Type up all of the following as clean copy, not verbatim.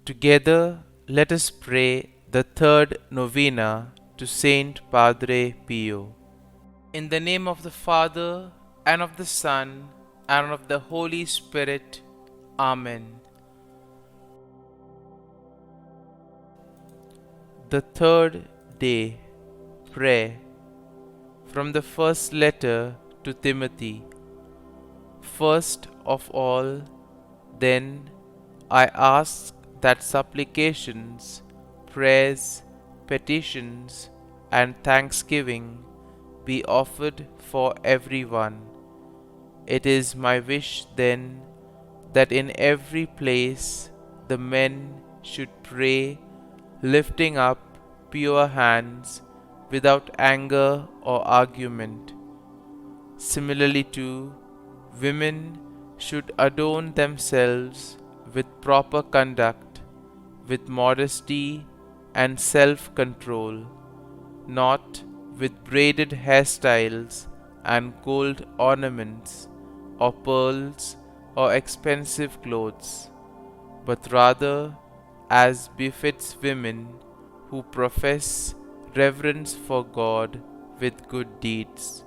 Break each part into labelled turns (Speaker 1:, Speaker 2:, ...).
Speaker 1: Together, let us pray the third novena to Saint Padre Pio. In the name of the Father, and of the Son, and of the Holy Spirit. Amen. The third day, prayer from the first letter to Timothy. First of all, then, I ask that supplications, prayers, petitions, and thanksgiving be offered for everyone. It is my wish then that in every place the men should pray, lifting up pure hands without anger or argument. Similarly too, women should adorn themselves with proper conduct, with modesty and self-control, not with braided hairstyles and gold ornaments, or pearls, or expensive clothes, but rather as befits women who profess reverence for God with good deeds.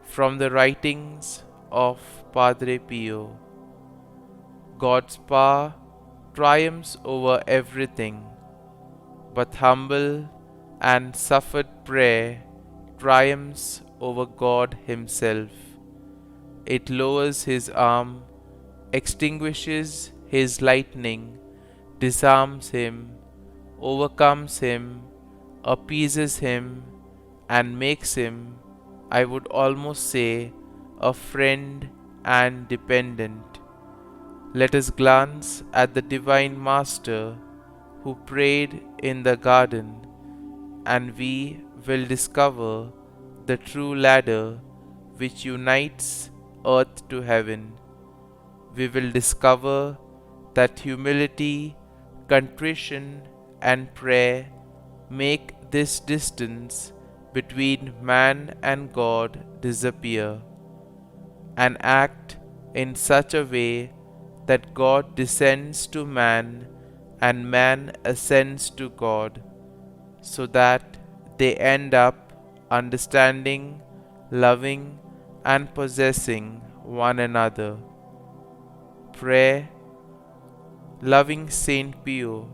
Speaker 1: From the writings of Padre Pio. God's power triumphs over everything, but humble and suffered prayer triumphs over God Himself. It lowers His arm, extinguishes His lightning, disarms Him, overcomes Him, appeases Him, and makes Him, I would almost say, a friend and dependent. Let us glance at the Divine Master who prayed in the garden, and we will discover the true ladder which unites earth to heaven. We will discover that humility, contrition, and prayer make this distance between man and God disappear, and act in such a way that God descends to man and man ascends to God, so that they end up understanding, loving, and possessing one another. Prayer. Loving Saint Pio,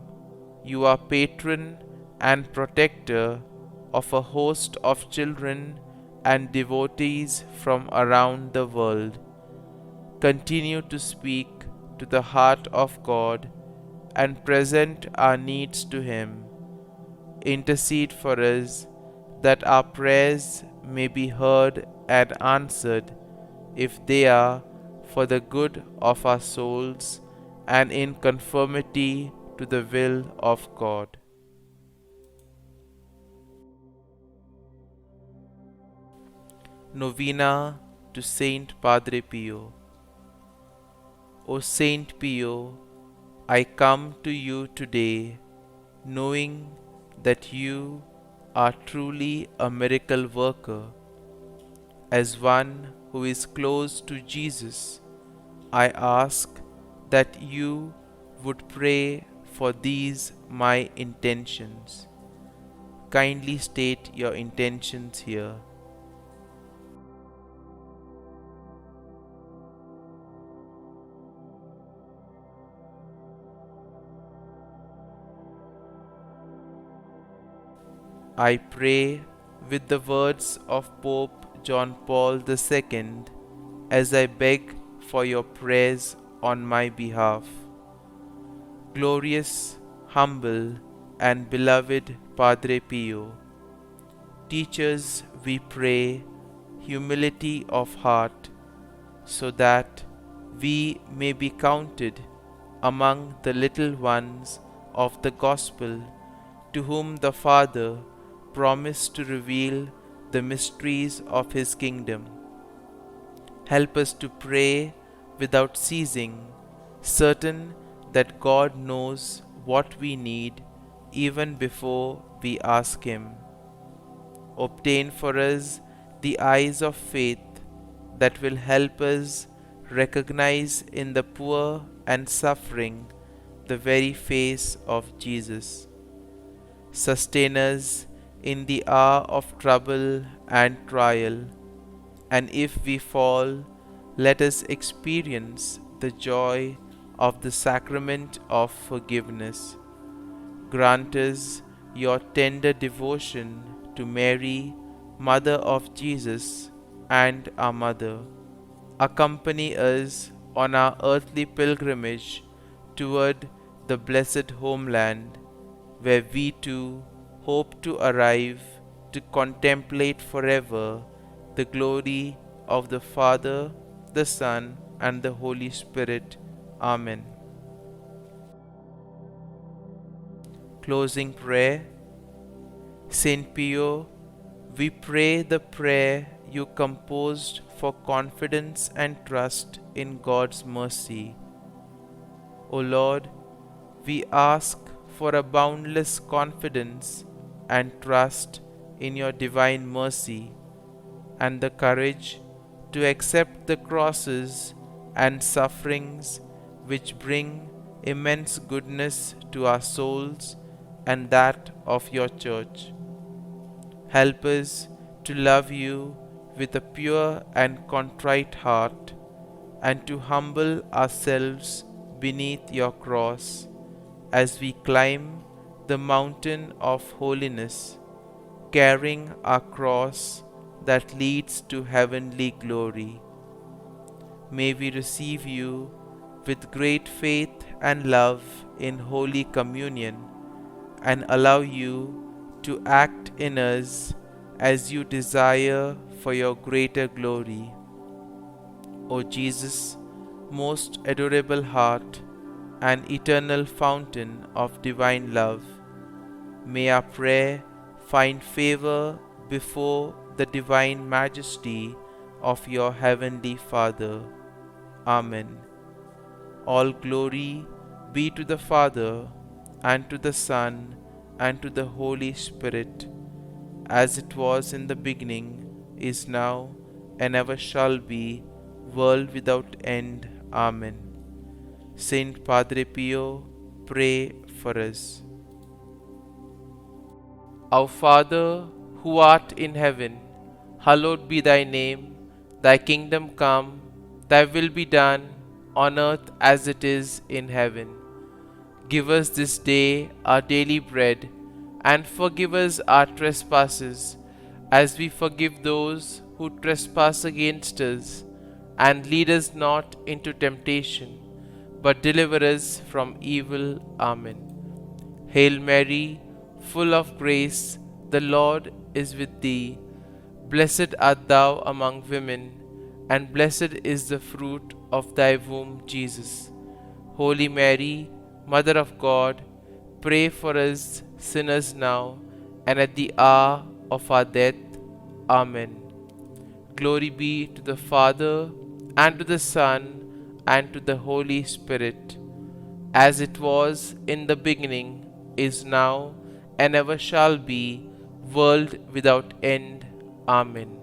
Speaker 1: you are patron and protector of a host of children and devotees from around the world. Continue to speak to the heart of God and present our needs to Him. Intercede for us that our prayers may be heard and answered, if they are for the good of our souls and in conformity to the will of God. Novena to Saint Padre Pio. O Saint Pio, I come to you today, knowing that you are truly a miracle worker. As one who is close to Jesus, I ask that you would pray for these my intentions. Kindly state your intentions here. I pray with the words of Pope John Paul II as I beg for your prayers on my behalf. Glorious, humble, and beloved Padre Pio, teach us, we pray, humility of heart, so that we may be counted among the little ones of the Gospel, to whom the Father promised to reveal the mysteries of His kingdom. Help us to pray without ceasing, certain that God knows what we need even before we ask Him. Obtain for us the eyes of faith that will help us recognize in the poor and suffering the very face of Jesus. Sustain us in the hour of trouble and trial, and if we fall, let us experience the joy of the sacrament of forgiveness. Grant us your tender devotion to Mary, Mother of Jesus, and our Mother. Accompany us on our earthly pilgrimage toward the blessed homeland, where we too hope to arrive to contemplate forever the glory of the Father, the Son, and the Holy Spirit. Amen. Closing prayer. Saint Pio, we pray the prayer you composed for confidence and trust in God's mercy. O Lord, we ask for a boundless confidence and trust in your divine mercy, and the courage to accept the crosses and sufferings which bring immense goodness to our souls and that of your Church. Help us to love you with a pure and contrite heart, and to humble ourselves beneath your cross as we climb the mountain of holiness, carrying our cross that leads to heavenly glory. May we receive you with great faith and love in Holy Communion, and allow you to act in us as you desire for your greater glory. O Jesus, most adorable heart and eternal fountain of divine love, may our prayer find favor before the divine majesty of your heavenly Father. Amen. All glory be to the Father, and to the Son, and to the Holy Spirit, as it was in the beginning, is now, and ever shall be, world without end. Amen. Saint Padre Pio, pray for us. Our Father, who art in heaven, hallowed be thy name. Thy kingdom come, thy will be done, on earth as it is in heaven. Give us this day our daily bread, and forgive us our trespasses, as we forgive those who trespass against us. And lead us not into temptation, but deliver us from evil. Amen. Hail Mary, full of grace, the Lord is with thee. Blessed art thou among women, and blessed is the fruit of thy womb, Jesus. Holy Mary, Mother of God, pray for us sinners now and at the hour of our death. Amen. Glory be to the Father, and to the Son, and to the Holy Spirit, as it was in the beginning, is now, and ever shall be, world without end. Amen.